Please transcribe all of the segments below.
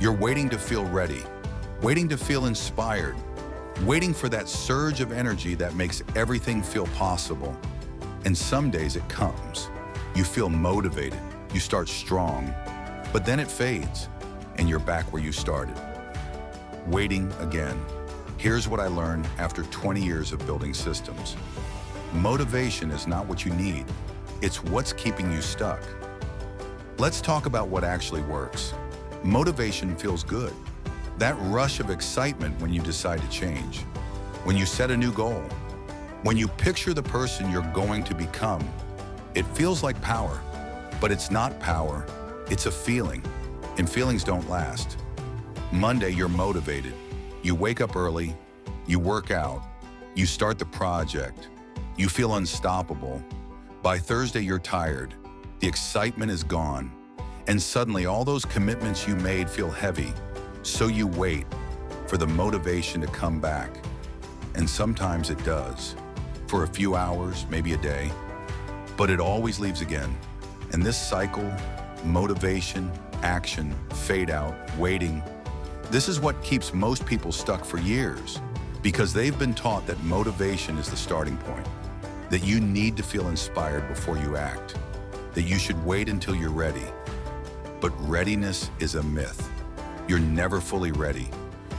You're waiting to feel ready, waiting to feel inspired, waiting for that surge of energy that makes everything feel possible. And some days it comes. You feel motivated, you start strong, but then it fades, and you're back where you started. Waiting again. Here's what I learned after 20 years of building systems. Motivation is not what you need, it's what's keeping you stuck. Let's talk about what actually works. Motivation feels good. That rush of excitement when you decide to change, when you set a new goal, when you picture the person you're going to become. It feels like power, but it's not power, it's a feeling, and feelings don't last. Monday, you're motivated. You wake up early, you work out, you start the project, you feel unstoppable. By Thursday, you're tired, the excitement is gone, and suddenly all those commitments you made feel heavy. So you wait for the motivation to come back. And sometimes it does, for a few hours, maybe a day, but it always leaves again. And this cycle, motivation, action, fade out, waiting, this is what keeps most people stuck for years, because they've been taught that motivation is the starting point, that you need to feel inspired before you act, that you should wait until you're ready. But readiness is a myth. You're never fully ready.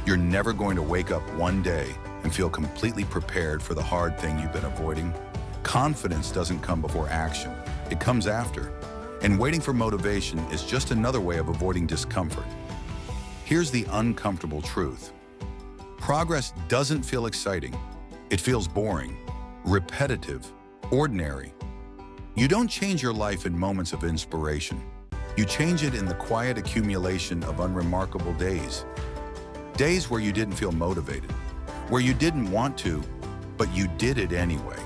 You're never going to wake up one day and feel completely prepared for the hard thing you've been avoiding. Confidence doesn't come before action. It comes after. And waiting for motivation is just another way of avoiding discomfort. Here's the uncomfortable truth. Progress doesn't feel exciting. It feels boring, repetitive, ordinary. You don't change your life in moments of inspiration. You change it in the quiet accumulation of unremarkable days. Days where you didn't feel motivated, where you didn't want to, but you did it anyway.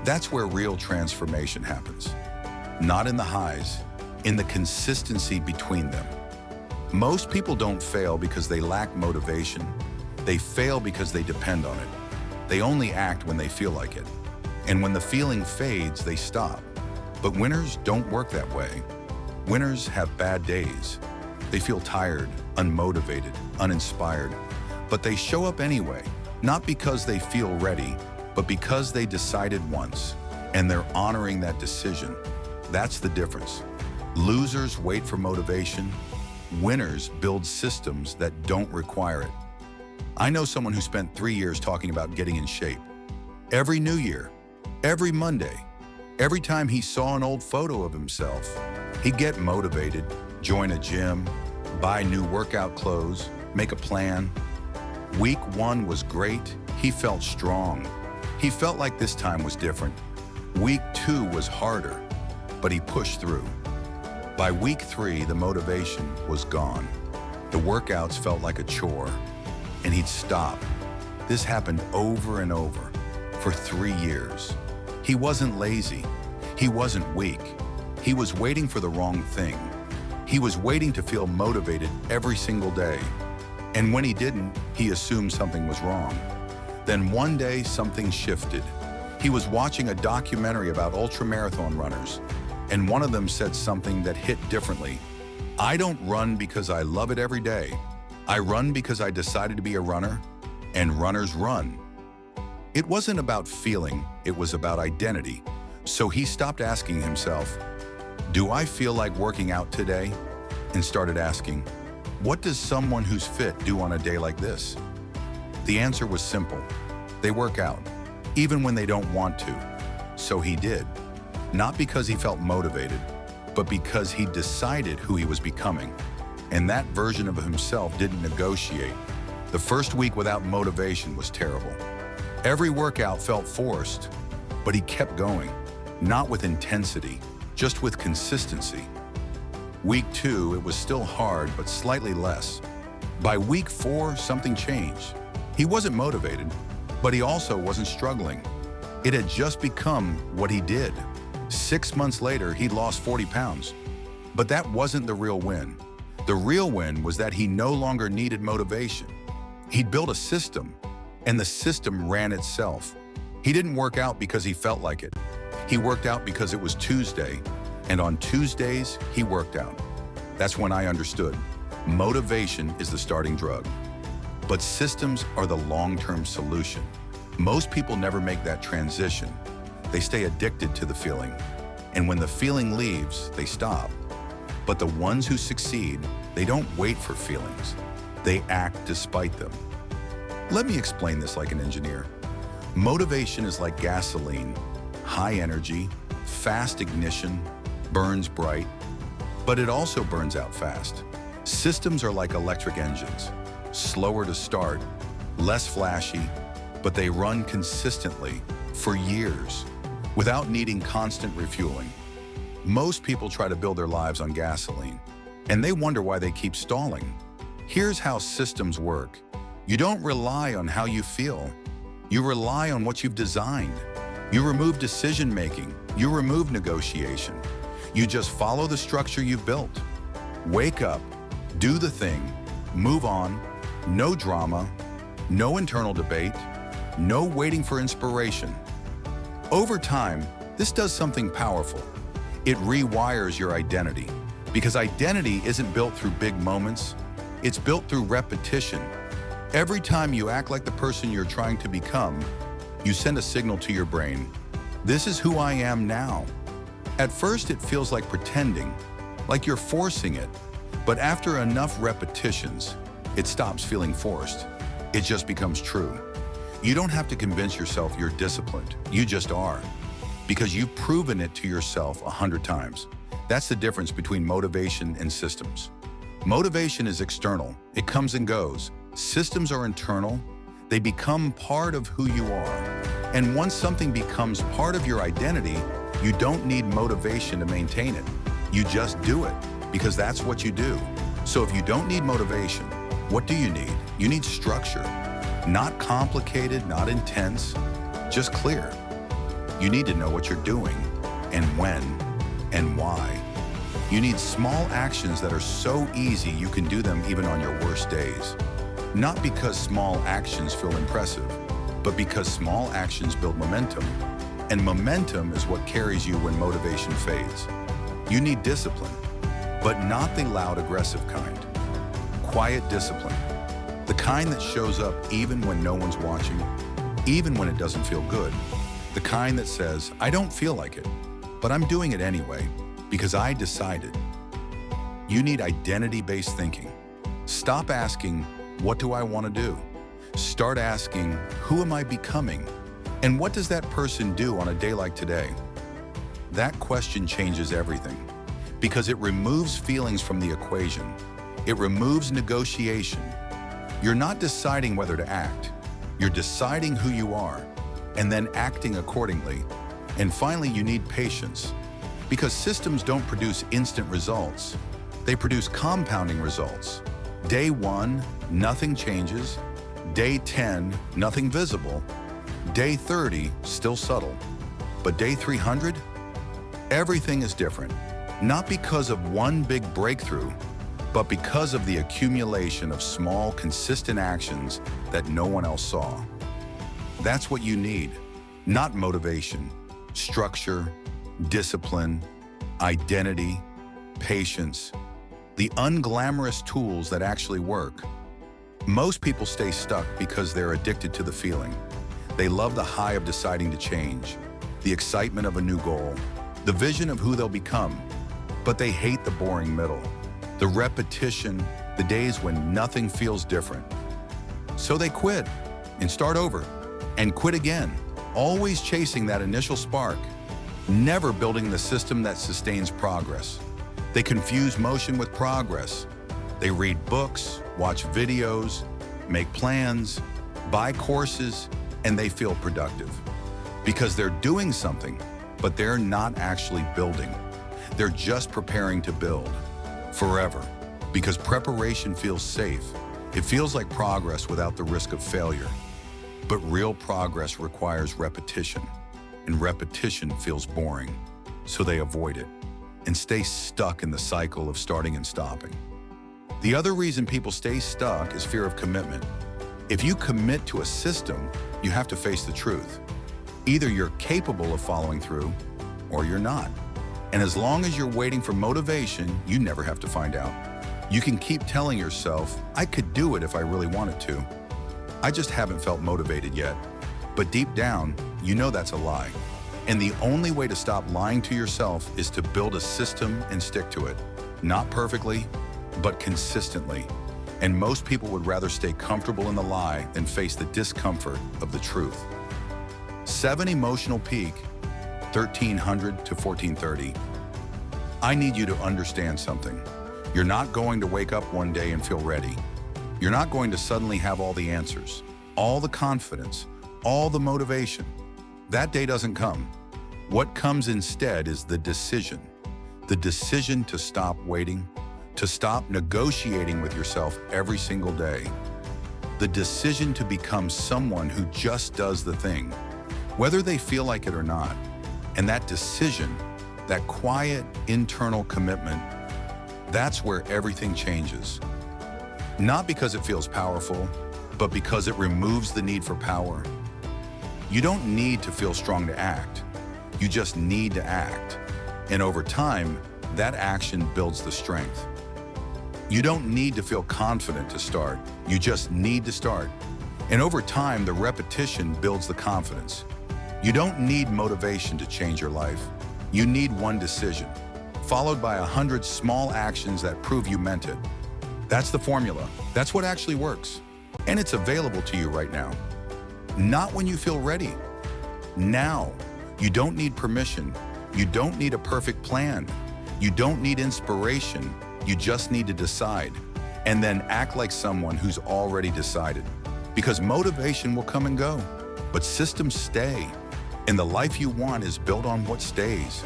That's where real transformation happens. Not in the highs, in the consistency between them. Most people don't fail because they lack motivation. They fail because they depend on it. They only act when they feel like it. And when the feeling fades, they stop. But winners don't work that way. Winners have bad days. They feel tired, unmotivated, uninspired. But they show up anyway, not because they feel ready, but because they decided once, and they're honoring that decision. That's the difference. Losers wait for motivation. Winners build systems that don't require it. I know someone who spent 3 years talking about getting in shape. Every New Year, every Monday, every time he saw an old photo of himself, he'd get motivated, join a gym, buy new workout clothes, make a plan. Week 1 was great. He felt strong. He felt like this time was different. Week 2 was harder, but he pushed through. By week 3, the motivation was gone. The workouts felt like a chore, and he'd stop. This happened over and over for 3 years. He wasn't lazy. He wasn't weak. He was waiting for the wrong thing. He was waiting to feel motivated every single day. And when he didn't, he assumed something was wrong. Then one day, something shifted. He was watching a documentary about ultramarathon runners, and one of them said something that hit differently. I don't run because I love it every day. I run because I decided to be a runner, and runners run. It wasn't about feeling, it was about identity. So he stopped asking himself, do I feel like working out today? And started asking, what does someone who's fit do on a day like this? The answer was simple. They work out, even when they don't want to. So he did. Not because he felt motivated, but because he decided who he was becoming. And that version of himself didn't negotiate. The first week without motivation was terrible. Every workout felt forced, but he kept going, not with intensity, just with consistency. Week 2, it was still hard, but slightly less. By week 4, something changed. He wasn't motivated, but he also wasn't struggling. It had just become what he did. 6 months later, he'd lost 40 pounds. But that wasn't the real win. The real win was that he no longer needed motivation. He'd built a system, and the system ran itself. He didn't work out because he felt like it. He worked out because it was Tuesday, and on Tuesdays, he worked out. That's when I understood. Motivation is the starting drug, but systems are the long-term solution. Most people never make that transition. They stay addicted to the feeling, and when the feeling leaves, they stop. But the ones who succeed, they don't wait for feelings. They act despite them. Let me explain this like an engineer. Motivation is like gasoline, high energy, fast ignition, burns bright, but it also burns out fast. Systems are like electric engines, slower to start, less flashy, but they run consistently for years without needing constant refueling. Most people try to build their lives on gasoline, and they wonder why they keep stalling. Here's how systems work. You don't rely on how you feel. You rely on what you've designed. You remove decision-making. You remove negotiation. You just follow the structure you've built. Wake up, do the thing, move on, no drama, no internal debate, no waiting for inspiration. Over time, this does something powerful. It rewires your identity, because identity isn't built through big moments, it's built through repetition. Every time you act like the person you're trying to become, you send a signal to your brain. This is who I am now. At first, it feels like pretending, like you're forcing it. But after enough repetitions, it stops feeling forced. It just becomes true. You don't have to convince yourself you're disciplined. You just are, because you've proven it to yourself 100 times. That's the difference between motivation and systems. Motivation is external. It comes and goes. Systems are internal. They become part of who you are. And once something becomes part of your identity, you don't need motivation to maintain it. You just do it, because that's what you do. So if you don't need motivation, what do you need? You need structure. Not complicated, not intense, just clear. You need to know what you're doing, and when, and why. You need small actions that are so easy you can do them even on your worst days. Not because small actions feel impressive, but because small actions build momentum. And momentum is what carries you when motivation fades. You need discipline, but not the loud, aggressive kind. Quiet discipline. The kind that shows up even when no one's watching, even when it doesn't feel good. The kind that says, I don't feel like it, but I'm doing it anyway, because I decided. You need identity-based thinking. Stop asking, what do I want to do? Start asking, who am I becoming? And what does that person do on a day like today? That question changes everything, because it removes feelings from the equation. It removes negotiation. You're not deciding whether to act. You're deciding who you are, and then acting accordingly. And finally, you need patience, because systems don't produce instant results. They produce compounding results. Day 1, nothing changes. Day 10, nothing visible. Day 30, still subtle. But day 300, everything is different. Not because of one big breakthrough, but because of the accumulation of small, consistent actions that no one else saw. That's what you need. Not motivation, structure, discipline, identity, patience, the unglamorous tools that actually work. Most people stay stuck because they're addicted to the feeling. They love the high of deciding to change, the excitement of a new goal, the vision of who they'll become, but they hate the boring middle, the repetition, the days when nothing feels different. So they quit and start over and quit again, always chasing that initial spark, never building the system that sustains progress. They confuse motion with progress. They read books, watch videos, make plans, buy courses, and they feel productive because they're doing something, but they're not actually building. They're just preparing to build forever, because preparation feels safe. It feels like progress without the risk of failure. But real progress requires repetition, and repetition feels boring, so they avoid it and stay stuck in the cycle of starting and stopping. The other reason people stay stuck is fear of commitment. If you commit to a system, you have to face the truth. Either you're capable of following through, or you're not. And as long as you're waiting for motivation, you never have to find out. You can keep telling yourself, I could do it if I really wanted to. I just haven't felt motivated yet. But deep down, you know that's a lie. And the only way to stop lying to yourself is to build a system and stick to it. Not perfectly, but consistently. And most people would rather stay comfortable in the lie than face the discomfort of the truth. 7 emotional peak, 1300 to 1430. I need you to understand something. You're not going to wake up one day and feel ready. You're not going to suddenly have all the answers, all the confidence, all the motivation. That day doesn't come. What comes instead is the decision to stop waiting, to stop negotiating with yourself every single day, the decision to become someone who just does the thing, whether they feel like it or not. And that decision, that quiet internal commitment, that's where everything changes. Not because it feels powerful, but because it removes the need for power. You don't need to feel strong to act. You just need to act. And over time, that action builds the strength. You don't need to feel confident to start. You just need to start. And over time, the repetition builds the confidence. You don't need motivation to change your life. You need one decision, followed by 100 small actions that prove you meant it. That's the formula. That's what actually works. And it's available to you right now. Not when you feel ready. Now. You don't need permission. You don't need a perfect plan. You don't need inspiration. You just need to decide. And then act like someone who's already decided. Because motivation will come and go, but systems stay. And the life you want is built on what stays,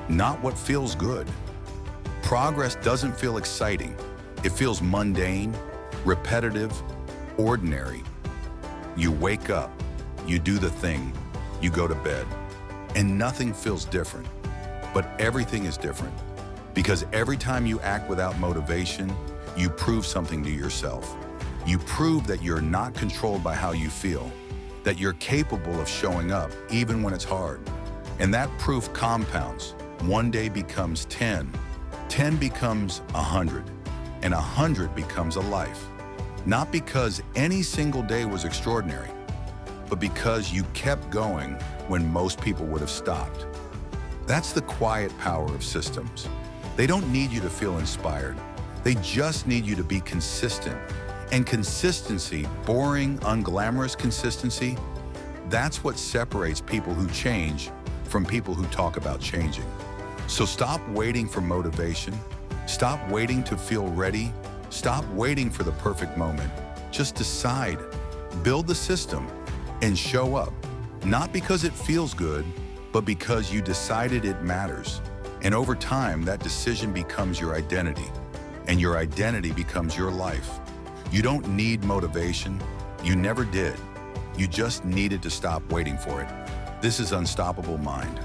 not what feels good. Progress doesn't feel exciting. It feels mundane, repetitive, ordinary. You wake up, you do the thing, you go to bed, and nothing feels different. But everything is different, because every time you act without motivation, you prove something to yourself. You prove that you're not controlled by how you feel, that you're capable of showing up even when it's hard. And that proof compounds. One day becomes 10, 10 becomes 100, and 100 becomes a life. Not because any single day was extraordinary, but because you kept going when most people would have stopped. That's the quiet power of systems. They don't need you to feel inspired. They just need you to be consistent. And consistency, boring, unglamorous consistency, that's what separates people who change from people who talk about changing. So stop waiting for motivation. Stop waiting to feel ready. Stop waiting for the perfect moment. Just decide, build the system, and show up. Not because it feels good, but because you decided it matters. And over time, that decision becomes your identity, and your identity becomes your life. You don't need motivation. You never did. You just needed to stop waiting for it. This is Unstoppable Mind.